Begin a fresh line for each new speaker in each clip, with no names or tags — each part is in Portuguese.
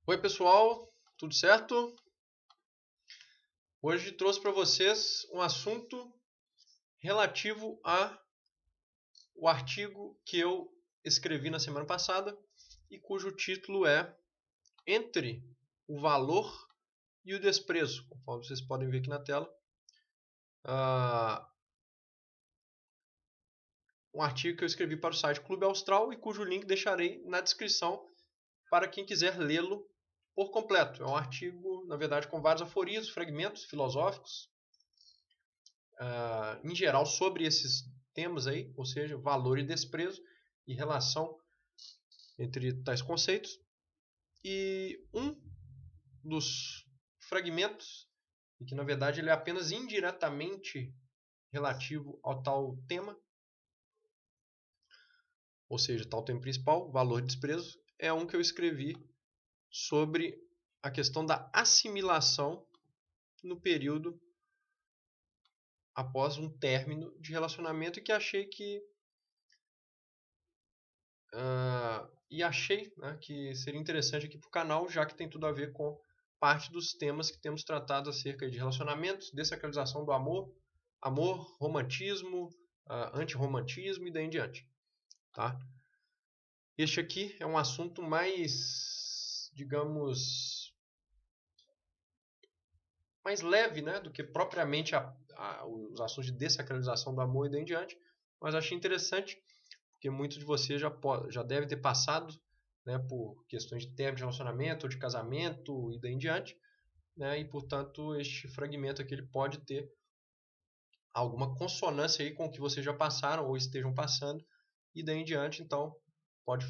Oi pessoal, tudo certo? Hoje trouxe para vocês um assunto relativo ao artigo que eu escrevi na semana passada e cujo título é Entre o Valor e o Desprezo, conforme vocês podem ver aqui na tela. Um artigo que eu escrevi para o site Clube Austral e cujo link deixarei na descrição para quem quiser lê-lo por completo. É um artigo, na verdade, com vários aforismos, fragmentos filosóficos, em geral, sobre esses temas aí, ou seja, valor e desprezo e relação entre tais conceitos. E um dos fragmentos, e que na verdade ele é apenas indiretamente relativo ao tal tema, ou seja, tal tema principal, valor e desprezo, é um que eu escrevi sobre a questão da assimilação no período após um término de relacionamento, e que achei que que seria interessante aqui para o canal, já que tem tudo a ver com parte dos temas que temos tratado acerca de relacionamentos, dessacralização do amor, romantismo, antirromantismo e daí em diante. Tá? Este aqui é um assunto mais, digamos, mais leve, né, do que propriamente os assuntos de dessacralização do amor e daí em diante, mas achei interessante porque muitos de vocês já devem ter passado, né, por questões de término de relacionamento ou de casamento e daí em diante, né, e portanto este fragmento aqui ele pode ter alguma consonância aí com o que vocês já passaram ou estejam passando e daí em diante, então pode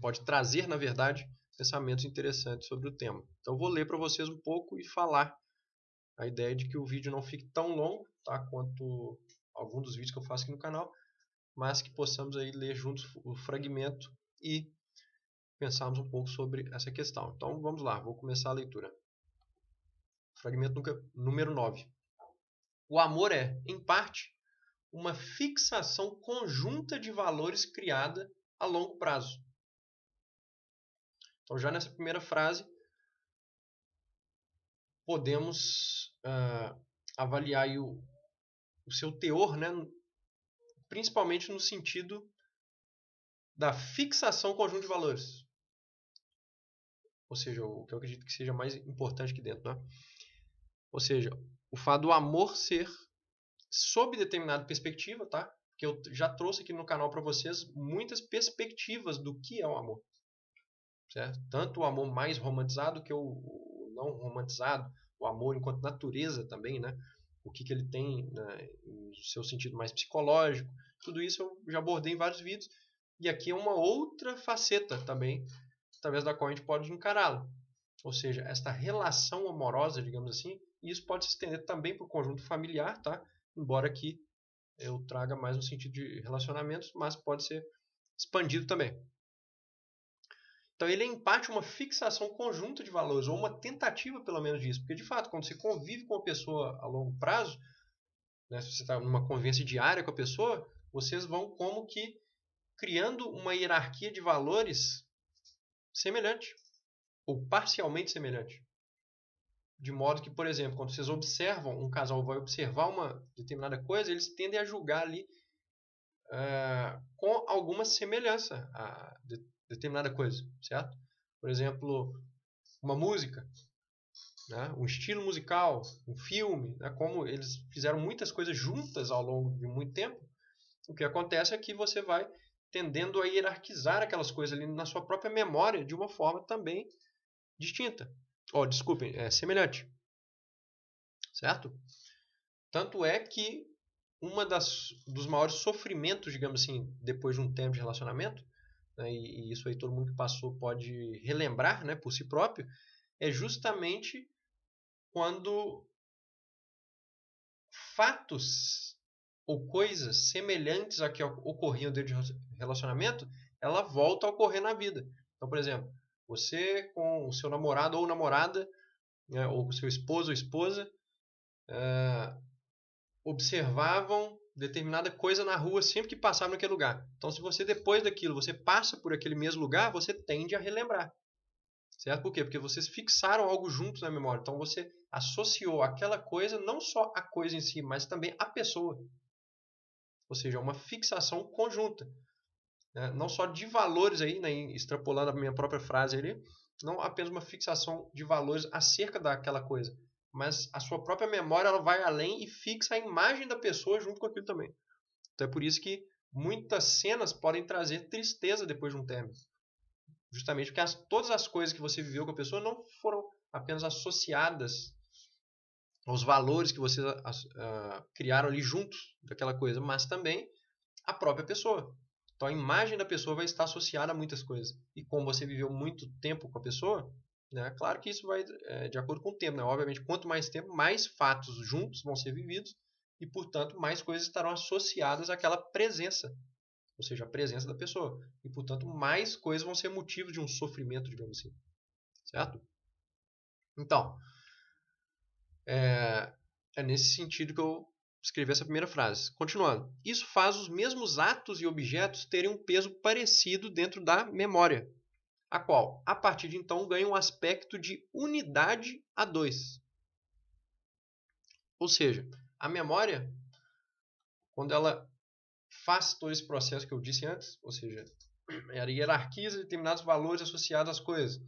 pode trazer, na verdade, pensamentos interessantes sobre o tema. Então vou ler para vocês um pouco e falar. A ideia é de que o vídeo não fique tão longo, tá, quanto algum dos vídeos que eu faço aqui no canal, mas que possamos aí ler juntos o fragmento e pensarmos um pouco sobre essa questão. Então vamos lá, vou começar a leitura. Fragmento número 9. O amor é, em parte, uma fixação conjunta de valores criada a longo prazo. Então já nessa primeira frase podemos avaliar aí o seu teor, né, principalmente no sentido da fixação conjunto de valores. Ou seja, o que eu acredito que seja mais importante aqui dentro, né? Ou seja, o fato do amor ser sob determinada perspectiva, tá? Que eu já trouxe aqui no canal para vocês muitas perspectivas do que é o amor, certo? Tanto o amor mais romantizado que o não romantizado, o amor enquanto natureza também, né? O que ele tem, né, no seu sentido mais psicológico, tudo isso eu já abordei em vários vídeos, e aqui é uma outra faceta também, através da qual a gente pode encará-lo. Ou seja, esta relação amorosa, digamos assim, e isso pode se estender também para o conjunto familiar, tá? Embora aqui eu traga mais no sentido de relacionamentos, mas pode ser expandido também. Então ele é em parte uma fixação conjunta de valores, ou uma tentativa pelo menos disso, porque de fato, quando você convive com uma pessoa a longo prazo, né, se você está numa convivência diária com a pessoa, vocês vão como que criando uma hierarquia de valores semelhante, ou parcialmente semelhante. De modo que, por exemplo, quando vocês observam, um casal vai observar uma determinada coisa, eles tendem a julgar ali com alguma semelhança a determinada coisa, certo? Por exemplo, uma música, né? Um estilo musical, um filme, né? Como eles fizeram muitas coisas juntas ao longo de muito tempo, o que acontece é que você vai tendendo a hierarquizar aquelas coisas ali na sua própria memória de uma forma também distinta. Desculpem, semelhante. Certo? Tanto é que dos maiores sofrimentos, digamos assim, depois de um tempo de relacionamento, né, e isso aí todo mundo que passou pode relembrar, né, por si próprio, é justamente quando fatos ou coisas semelhantes a que ocorriam dentro de relacionamento, ela volta a ocorrer na vida. Então, por exemplo, você com o seu namorado ou namorada, né, ou com o seu esposo ou esposa, observavam determinada coisa na rua sempre que passava naquele lugar. Então, se você depois daquilo, você passa por aquele mesmo lugar, você tende a relembrar. Certo? Por quê? Porque vocês fixaram algo juntos na memória. Então, você associou aquela coisa, não só a coisa em si, mas também a pessoa. Ou seja, uma fixação conjunta. Né? Não só de valores aí, né? Extrapolando a minha própria frase ali, não apenas uma fixação de valores acerca daquela coisa, mas a sua própria memória ela vai além e fixa a imagem da pessoa junto com aquilo também. Então é por isso que muitas cenas podem trazer tristeza depois de um término. Justamente porque todas as coisas que você viveu com a pessoa não foram apenas associadas aos valores que vocês criaram ali juntos daquela coisa, mas também a própria pessoa. Então a imagem da pessoa vai estar associada a muitas coisas. E como você viveu muito tempo com a pessoa, né, claro que isso vai de acordo com o tempo. Né? Obviamente, quanto mais tempo, mais fatos juntos vão ser vividos e, portanto, mais coisas estarão associadas àquela presença. Ou seja, a presença da pessoa. E, portanto, mais coisas vão ser motivo de um sofrimento, digamos assim. Certo? Então, é nesse sentido que eu escrevi essa primeira frase. Continuando. Isso faz os mesmos atos e objetos terem um peso parecido dentro da memória, a qual, a partir de então, ganha um aspecto de unidade a dois. Ou seja, a memória, quando ela faz todo esse processo que eu disse antes, ou seja, ela hierarquiza determinados valores associados às coisas.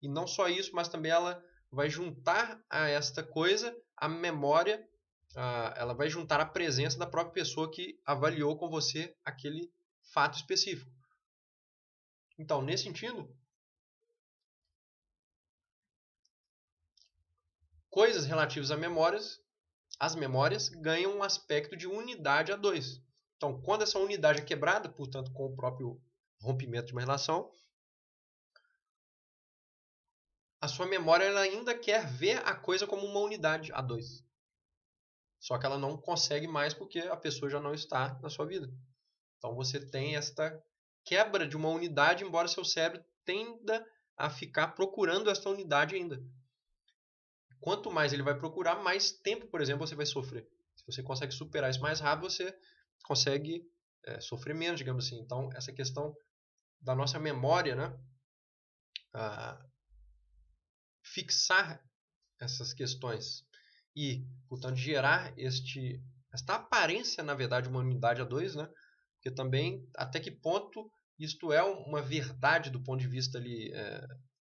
E não só isso, mas também ela vai juntar a esta coisa a memória, ela vai juntar a presença da própria pessoa que avaliou com você aquele fato específico. Então, nesse sentido, coisas relativas a memórias, as memórias ganham um aspecto de unidade a dois. Então, quando essa unidade é quebrada, portanto, com o próprio rompimento de uma relação, a sua memória ela ainda quer ver a coisa como uma unidade a dois. Só que ela não consegue mais porque a pessoa já não está na sua vida. Então você tem esta quebra de uma unidade, embora seu cérebro tenda a ficar procurando esta unidade ainda. Quanto mais ele vai procurar, mais tempo, por exemplo, você vai sofrer. Se você consegue superar isso mais rápido, você consegue sofrer menos, digamos assim. Então, essa questão da nossa memória, né? Fixar essas questões e, portanto, gerar esta aparência, na verdade, uma unidade a dois, né? Porque também, até que ponto isto é uma verdade do ponto de vista ali,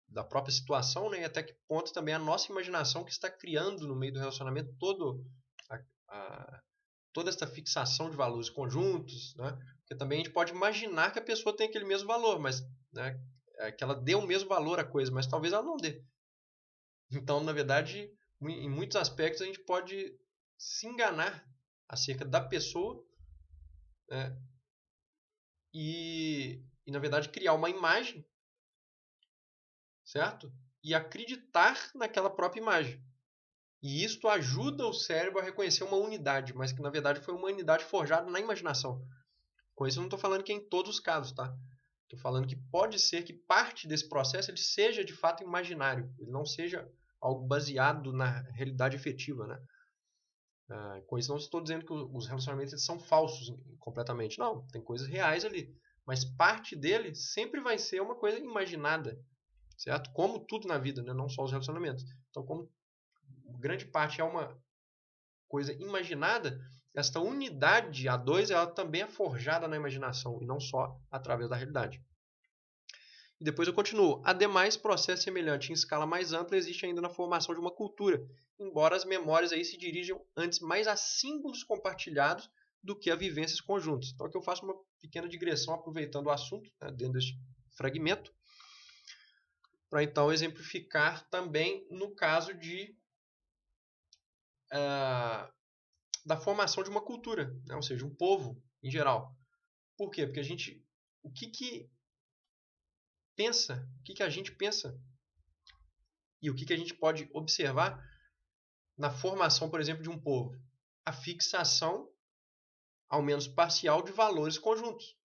da própria situação, né? E até que ponto também a nossa imaginação que está criando no meio do relacionamento toda esta fixação de valores conjuntos, né? Porque também a gente pode imaginar que a pessoa tem aquele mesmo valor, mas né, que ela dê o mesmo valor à coisa, mas talvez ela não dê. Então, na verdade, em muitos aspectos a gente pode se enganar acerca da pessoa, né? E na verdade criar uma imagem, certo? E acreditar naquela própria imagem. E isto ajuda o cérebro a reconhecer uma unidade, mas que na verdade foi uma unidade forjada na imaginação. Com isso eu não estou falando que é em todos os casos, tá? Estou falando que pode ser que parte desse processo ele seja de fato imaginário, ele não seja algo baseado na realidade efetiva, né? Com isso não estou dizendo que os relacionamentos são falsos completamente, não, tem coisas reais ali, mas parte dele sempre vai ser uma coisa imaginada, certo? Como tudo na vida, né? Não só os relacionamentos. Então, como grande parte é uma coisa imaginada, esta unidade a dois ela também é forjada na imaginação e não só através da realidade. E depois eu continuo. Ademais, processo semelhante em escala mais ampla existe ainda na formação de uma cultura, embora as memórias aí se dirijam antes mais a símbolos compartilhados do que a vivências conjuntas. Então aqui eu faço uma pequena digressão aproveitando o assunto, né, dentro deste fragmento, para então exemplificar também no caso da formação de uma cultura, né, ou seja, um povo em geral. Por quê? Porque o que pensa, o que a gente pensa e o que a gente pode observar na formação, por exemplo, de um povo? A fixação, ao menos parcial, de valores conjuntos.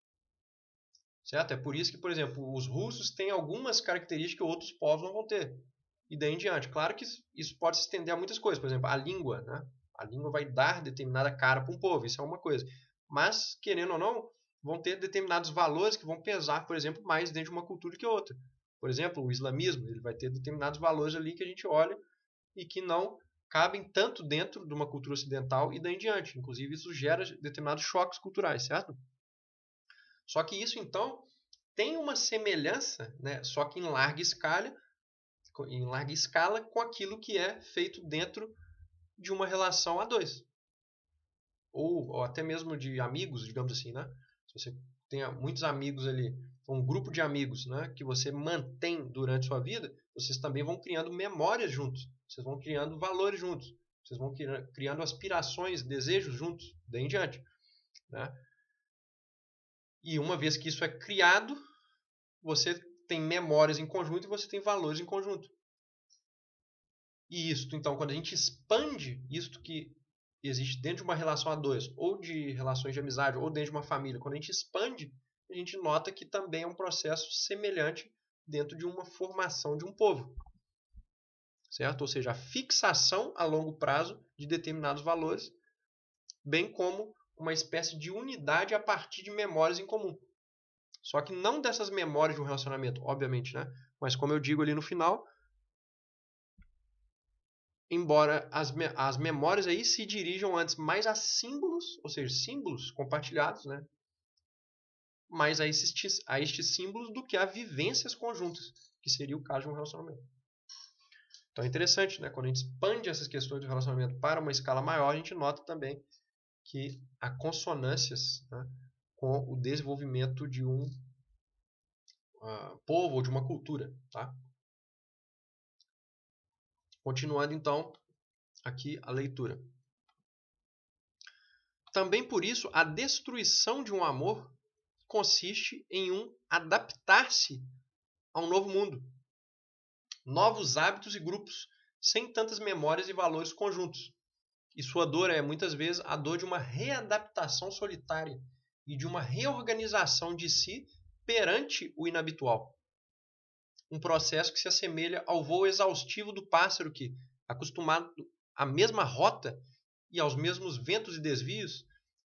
Certo? É por isso que, por exemplo, os russos têm algumas características que outros povos não vão ter. E daí em diante. Claro que isso pode se estender a muitas coisas. Por exemplo, a língua. Né? A língua vai dar determinada cara para um povo, isso é uma coisa. Mas, querendo ou não, vão ter determinados valores que vão pesar, por exemplo, mais dentro de uma cultura que outra. Por exemplo, o islamismo, ele vai ter determinados valores ali que a gente olha e que não cabem tanto dentro de uma cultura ocidental e daí em diante. Inclusive, isso gera determinados choques culturais, certo? Só que isso, então, tem uma semelhança, né, só que em larga escala com aquilo que é feito dentro de uma relação a dois. Ou até mesmo de amigos, digamos assim, né? Se você tem muitos amigos ali, um grupo de amigos, né, que você mantém durante sua vida, vocês também vão criando memórias juntos. Vocês vão criando valores juntos. Vocês vão criando aspirações, desejos juntos, daí em diante, né? E uma vez que isso é criado, você tem memórias em conjunto e você tem valores em conjunto. E isto, então, quando a gente expande isto que existe dentro de uma relação a dois, ou de relações de amizade, ou dentro de uma família, quando a gente expande, a gente nota que também é um processo semelhante dentro de uma formação de um povo. Certo? Ou seja, a fixação a longo prazo de determinados valores, bem como uma espécie de unidade a partir de memórias em comum. Só que não dessas memórias de um relacionamento, obviamente, né? Mas como eu digo ali no final, embora as memórias aí se dirijam antes mais a símbolos, ou seja, símbolos compartilhados, né? Mais a estes símbolos do que a vivências conjuntas, que seria o caso de um relacionamento. Então é interessante, né? Quando a gente expande essas questões do relacionamento para uma escala maior, a gente nota também que há consonâncias, né, com o desenvolvimento de um povo ou de uma cultura. Tá? Continuando então aqui a leitura. Também por isso, a destruição de um amor consiste em um adaptar-se a um novo mundo, novos hábitos e grupos, sem tantas memórias e valores conjuntos. E sua dor é, muitas vezes, a dor de uma readaptação solitária e de uma reorganização de si perante o inabitual. Um processo que se assemelha ao voo exaustivo do pássaro que, acostumado à mesma rota e aos mesmos ventos e desvios,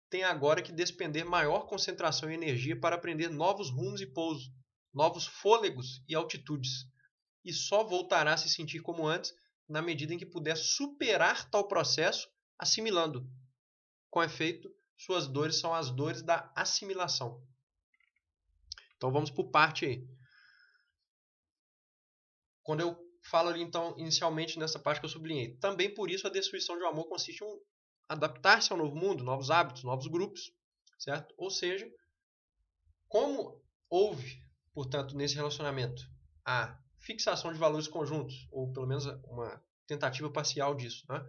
tem agora que despender maior concentração e energia para aprender novos rumos e pousos, novos fôlegos e altitudes. E só voltará a se sentir como antes na medida em que puder superar tal processo assimilando. Com efeito, suas dores são as dores da assimilação. Então vamos por parte aí. Quando eu falo ali, então, inicialmente nessa parte que eu sublinhei, também por isso a destruição de um amor consiste em adaptar-se ao novo mundo, novos hábitos, novos grupos, certo? Ou seja, como houve, portanto, nesse relacionamento a fixação de valores conjuntos, ou pelo menos uma tentativa parcial disso, né?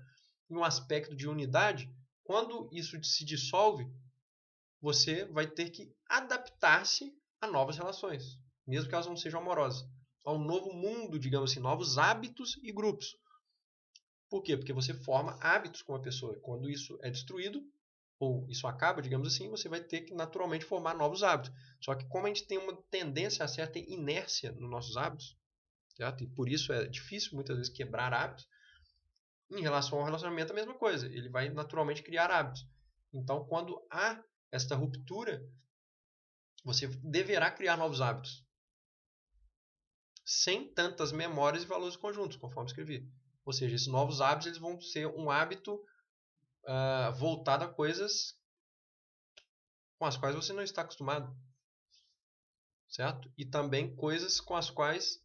Em um aspecto de unidade, quando isso se dissolve, você vai ter que adaptar-se a novas relações, mesmo que elas não sejam amorosas, a um novo mundo, digamos assim, novos hábitos e grupos. Por quê? Porque você forma hábitos com a pessoa. Quando isso é destruído, ou isso acaba, digamos assim, você vai ter que naturalmente formar novos hábitos. Só que como a gente tem uma tendência a certa inércia nos nossos hábitos, certo? E por isso é difícil muitas vezes quebrar hábitos, em relação ao relacionamento a mesma coisa. Ele vai naturalmente criar hábitos. Então, quando há esta ruptura, você deverá criar novos hábitos. Sem tantas memórias e valores conjuntos, conforme escrevi. Ou seja, esses novos hábitos eles vão ser um hábito voltado a coisas com as quais você não está acostumado. Certo? E também coisas com as quais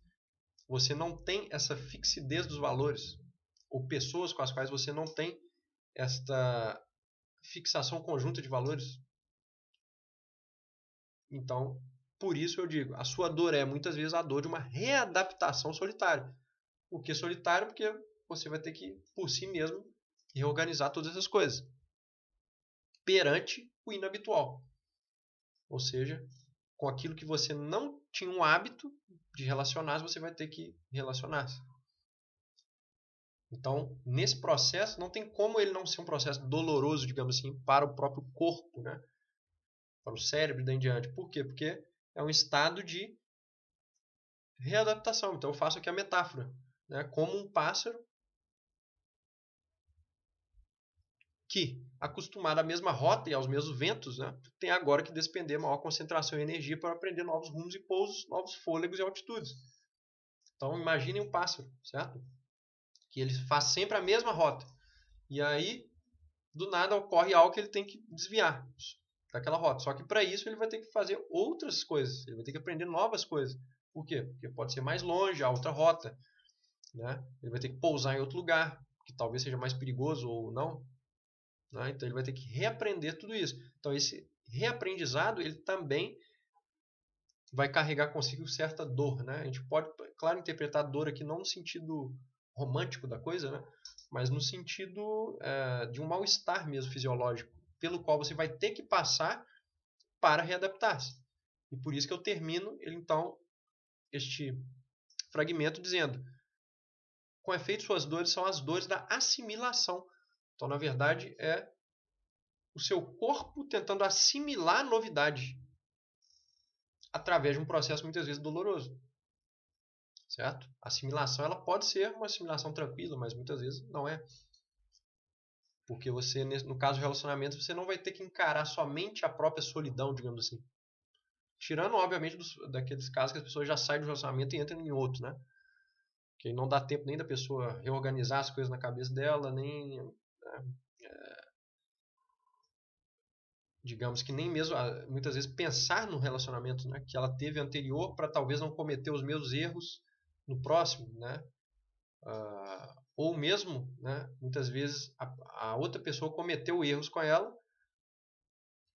você não tem essa fixidez dos valores. Ou pessoas com as quais você não tem esta fixação conjunta de valores. Então, por isso eu digo, a sua dor é muitas vezes a dor de uma readaptação solitária. Por que solitário? Porque você vai ter que, por si mesmo, reorganizar todas essas coisas perante o inabitual. Ou seja, com aquilo que você não tinha um hábito de relacionar, você vai ter que relacionar-se. Então, nesse processo, não tem como ele não ser um processo doloroso, digamos assim, para o próprio corpo, né? Para o cérebro e daí em diante. Por quê? Porque é um estado de readaptação. Então, eu faço aqui a metáfora. Né? Como um pássaro que, acostumado à mesma rota e aos mesmos ventos, né, tem agora que despender maior concentração e energia para aprender novos rumos e pousos, novos fôlegos e altitudes. Então, imaginem um pássaro, certo? Que ele faz sempre a mesma rota. E aí, do nada, ocorre algo que ele tem que desviar daquela rota. Só que para isso ele vai ter que fazer outras coisas. Ele vai ter que aprender novas coisas. Por quê? Porque pode ser mais longe a outra rota, né? Ele vai ter que pousar em outro lugar, que talvez seja mais perigoso ou não. Né? Então ele vai ter que reaprender tudo isso. Então esse reaprendizado ele também vai carregar consigo certa dor. Né? A gente pode, claro, interpretar a dor aqui não no sentido romântico da coisa, né? Mas no sentido de um mal-estar mesmo fisiológico, pelo qual você vai ter que passar para readaptar-se. E por isso que eu termino então este fragmento dizendo: com efeito, suas dores são as dores da assimilação. Então, na verdade, é o seu corpo tentando assimilar a novidade através de um processo muitas vezes doloroso. Certo? A assimilação ela pode ser uma assimilação tranquila, mas muitas vezes não é. Porque você, no caso do relacionamento, você não vai ter que encarar somente a própria solidão, digamos assim. Tirando, obviamente, daqueles casos que as pessoas já saem do relacionamento e entram em outro, né? Que não dá tempo nem da pessoa reorganizar as coisas na cabeça dela, nem... Né? Digamos que nem mesmo, muitas vezes, pensar no relacionamento, né, que ela teve anterior para talvez não cometer os mesmos erros no próximo, né? Ou mesmo, né, muitas vezes, a outra pessoa cometeu erros com ela,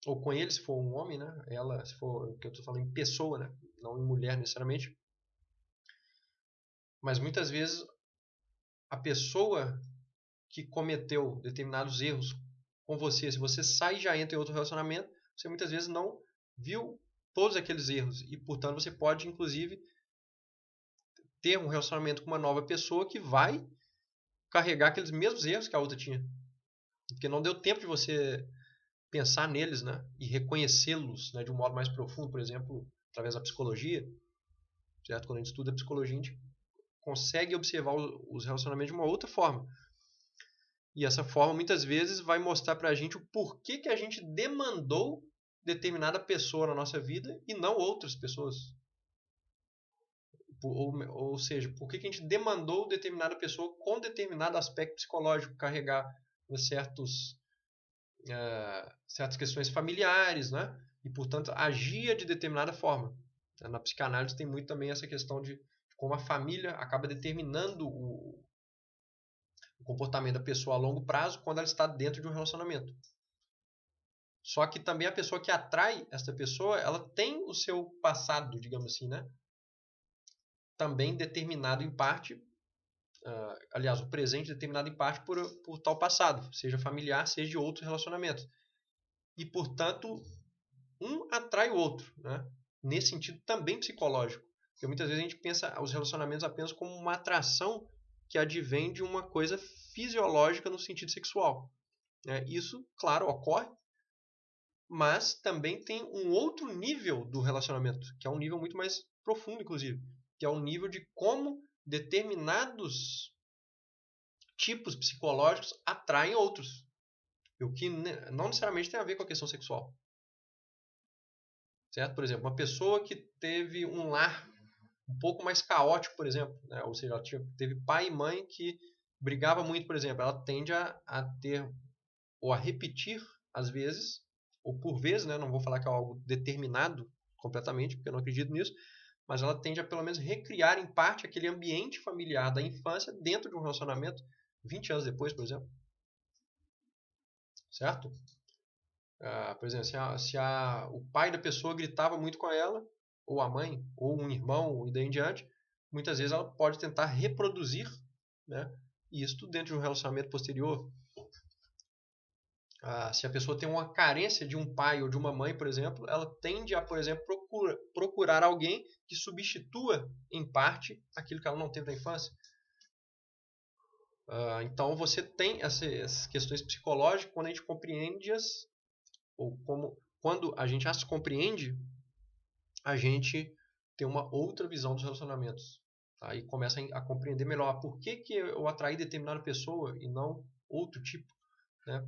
ou com ele, se for um homem, né? Ela, se for, que eu estou falando em pessoa, né? Não em mulher necessariamente. Mas muitas vezes a pessoa que cometeu determinados erros com você, se você sai e já entra em outro relacionamento, você muitas vezes não viu todos aqueles erros e, portanto, você pode, inclusive, ter um relacionamento com uma nova pessoa que vai carregar aqueles mesmos erros que a outra tinha. Porque não deu tempo de você pensar neles, né? E reconhecê-los, né, de um modo mais profundo, por exemplo, através da psicologia. Certo? Quando a gente estuda a psicologia, a gente consegue observar os relacionamentos de uma outra forma. E essa forma, muitas vezes, vai mostrar para a gente o porquê que a gente demandou determinada pessoa na nossa vida e não outras pessoas. Ou seja, por que a gente demandou determinada pessoa com determinado aspecto psicológico, carregar certas questões familiares, né? E, portanto, agia de determinada forma. Na psicanálise tem muito também essa questão de como a família acaba determinando o comportamento da pessoa a longo prazo quando ela está dentro de um relacionamento. Só que também a pessoa que atrai essa pessoa, ela tem o seu passado, digamos assim, né? Também determinado em parte, aliás, o presente determinado em parte por tal passado, seja familiar, seja de outro relacionamento. E, portanto, um atrai o outro, né? Nesse sentido também psicológico. Porque muitas vezes a gente pensa os relacionamentos apenas como uma atração que advém de uma coisa fisiológica no sentido sexual. Isso, claro, ocorre, mas também tem um outro nível do relacionamento, que é um nível muito mais profundo, inclusive, que é o nível de como determinados tipos psicológicos atraem outros, o que não necessariamente tem a ver com a questão sexual. Certo? Por exemplo, uma pessoa que teve um lar um pouco mais caótico, por exemplo, né? Ou seja, ela teve pai e mãe que brigavam muito, por exemplo, ela tende a ter ou a repetir às vezes, ou por vezes, né? Não vou falar que é algo determinado completamente, porque eu não acredito nisso, mas ela tende a pelo menos recriar em parte aquele ambiente familiar da infância dentro de um relacionamento 20 anos depois, por exemplo. Certo? Por exemplo, se o pai da pessoa gritava muito com ela, ou a mãe, ou um irmão, e daí em diante, muitas vezes ela pode tentar reproduzir, né, isso dentro de um relacionamento posterior. Se a pessoa tem uma carência de um pai ou de uma mãe, por exemplo, ela tende a, por exemplo, procurar alguém que substitua, em parte, aquilo que ela não teve na infância. Então você tem essas questões psicológicas quando a gente compreende-as, ou quando a gente as compreende, a gente tem uma outra visão dos relacionamentos. Tá? E começa a compreender melhor por que eu atraí determinada pessoa e não outro tipo. Né?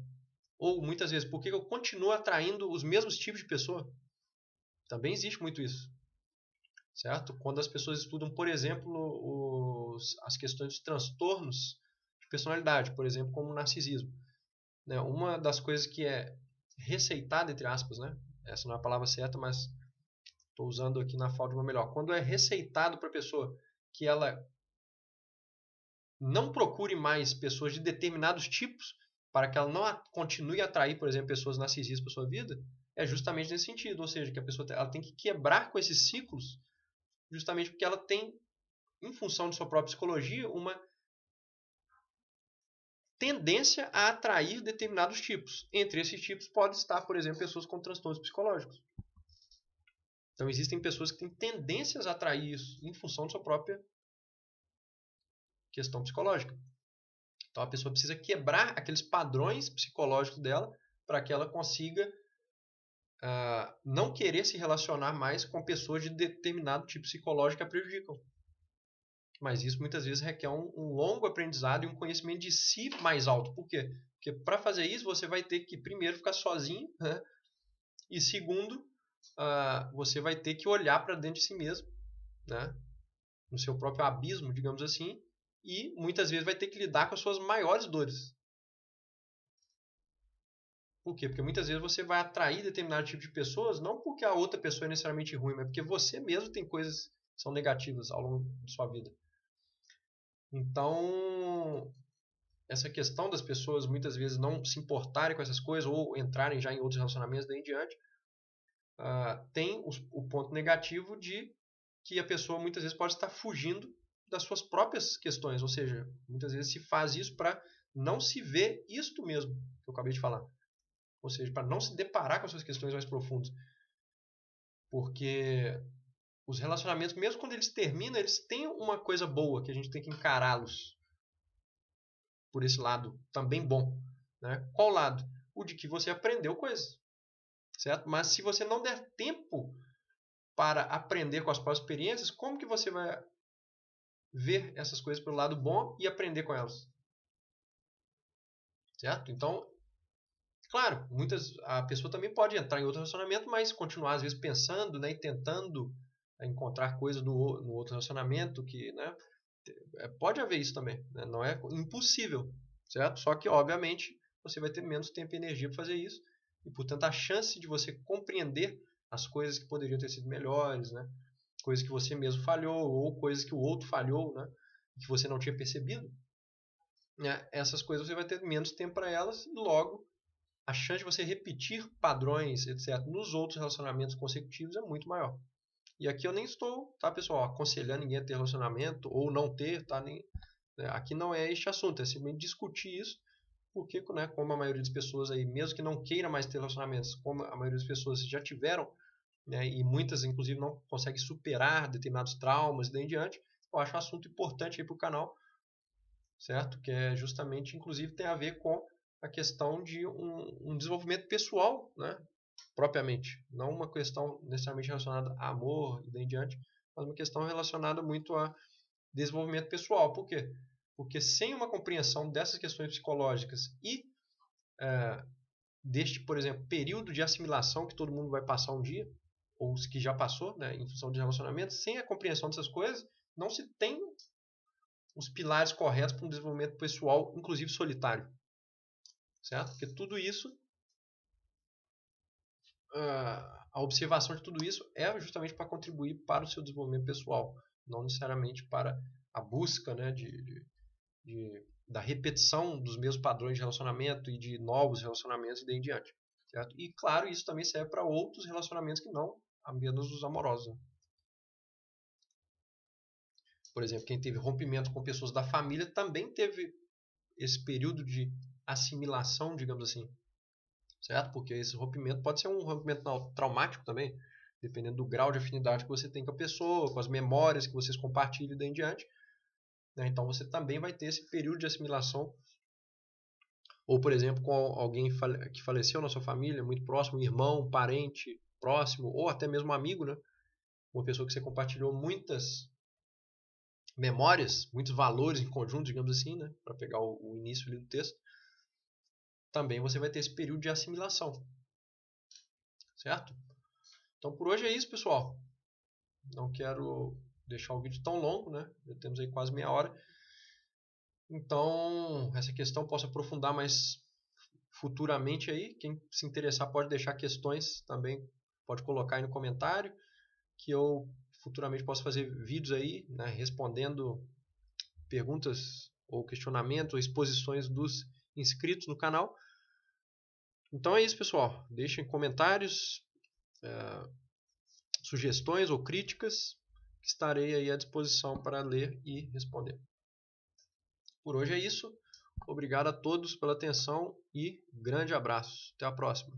Ou muitas vezes, por que eu continuo atraindo os mesmos tipos de pessoa? Também existe muito isso. Certo? Quando as pessoas estudam, por exemplo, as questões de transtornos de personalidade, por exemplo, como o narcisismo. Né? Uma das coisas que é receitada, entre aspas, né? Essa não é a palavra certa, mas estou usando aqui na falta de uma melhor. Quando é receitado para a pessoa que ela não procure mais pessoas de determinados tipos, para que ela não continue a atrair, por exemplo, pessoas narcisistas para sua vida, é justamente nesse sentido. Ou seja, que a pessoa ela tem que quebrar com esses ciclos, justamente porque ela tem, em função de sua própria psicologia, uma tendência a atrair determinados tipos. Entre esses tipos pode estar, por exemplo, pessoas com transtornos psicológicos. Então existem pessoas que têm tendências a atrair isso em função de sua própria questão psicológica. Então a pessoa precisa quebrar aqueles padrões psicológicos dela para que ela consiga não querer se relacionar mais com pessoas de determinado tipo psicológico que a prejudicam. Mas isso muitas vezes requer um longo aprendizado e um conhecimento de si mais alto. Por quê? Porque para fazer isso você vai ter que primeiro ficar sozinho, né? E segundo, você vai ter que olhar para dentro de si mesmo, né? No seu próprio abismo, digamos assim, e muitas vezes vai ter que lidar com as suas maiores dores. Por quê? Porque muitas vezes você vai atrair determinado tipo de pessoas, não porque a outra pessoa é necessariamente ruim, mas porque você mesmo tem coisas que são negativas ao longo de sua vida. Então, essa questão das pessoas muitas vezes não se importarem com essas coisas ou entrarem já em outros relacionamentos daí em diante, tem o ponto negativo de que a pessoa muitas vezes pode estar fugindo das suas próprias questões, ou seja, muitas vezes se faz isso para não se ver isto mesmo que eu acabei de falar, ou seja, para não se deparar com as suas questões mais profundas, porque os relacionamentos, mesmo quando eles terminam, eles têm uma coisa boa que a gente tem que encará-los por esse lado também bom, né? Qual lado? O de que você aprendeu coisas, certo? Mas se você não der tempo para aprender com as próprias experiências, como que você vai ver essas coisas pelo lado bom e aprender com elas? Certo? Então, claro, a pessoa também pode entrar em outro relacionamento, mas continuar às vezes pensando, né, e tentando encontrar coisas no outro relacionamento que, né, pode haver isso também, né? Não é impossível, certo? Só que, obviamente, você vai ter menos tempo e energia para fazer isso e, portanto, a chance de você compreender as coisas que poderiam ter sido melhores, né? Coisas que você mesmo falhou ou coisas que o outro falhou, né? Que você não tinha percebido, né? Essas coisas você vai ter menos tempo para elas e logo a chance de você repetir padrões, etc., nos outros relacionamentos consecutivos é muito maior. E aqui eu nem estou, tá, pessoal, aconselhando ninguém a ter relacionamento ou não ter, tá? Aqui não é este assunto, é simplesmente discutir isso, porque, né, como a maioria das pessoas aí, mesmo que não queira mais ter relacionamentos, como a maioria das pessoas já tiveram, né, e muitas, inclusive, não conseguem superar determinados traumas e daí em diante, eu acho um assunto importante aí para o canal, certo? Que é justamente, inclusive, tem a ver com a questão de um desenvolvimento pessoal, né? Propriamente. Não uma questão necessariamente relacionada a amor e daí em diante, mas uma questão relacionada muito a desenvolvimento pessoal. Por quê? Porque sem uma compreensão dessas questões psicológicas e deste, por exemplo, período de assimilação que todo mundo vai passar um dia, ou que já passou, né, em função de relacionamento, sem a compreensão dessas coisas, não se tem os pilares corretos para um desenvolvimento pessoal, inclusive solitário. Certo? Porque tudo isso, a observação de tudo isso é justamente para contribuir para o seu desenvolvimento pessoal, não necessariamente para a busca, né, da repetição dos mesmos padrões de relacionamento e de novos relacionamentos e daí em diante. Certo? E claro, isso também serve para outros relacionamentos que não apenas os amorosos. Né? Por exemplo, quem teve rompimento com pessoas da família também teve esse período de assimilação, digamos assim. Certo? Porque esse rompimento pode ser um rompimento traumático também, dependendo do grau de afinidade que você tem com a pessoa, com as memórias que vocês compartilham e daí em diante. Né? Então você também vai ter esse período de assimilação. Ou, por exemplo, com alguém que faleceu na sua família, muito próximo, um irmão, um parente próximo, ou até mesmo um amigo, né? Uma pessoa que você compartilhou muitas memórias, muitos valores em conjunto, digamos assim, né? Para pegar o início ali do texto. também você vai ter esse período de assimilação. Certo? Então por hoje é isso, pessoal. Não quero deixar o vídeo tão longo, né? Já temos aí quase meia hora. Então, essa questão posso aprofundar mais futuramente aí. Quem se interessar pode deixar questões também, pode colocar aí no comentário, que eu futuramente posso fazer vídeos aí, né, respondendo perguntas ou questionamentos ou exposições dos inscritos no canal. Então é isso, pessoal. Deixem comentários, sugestões ou críticas, que estarei aí à disposição para ler e responder. Por hoje é isso. Obrigado a todos pela atenção e grande abraço. Até a próxima.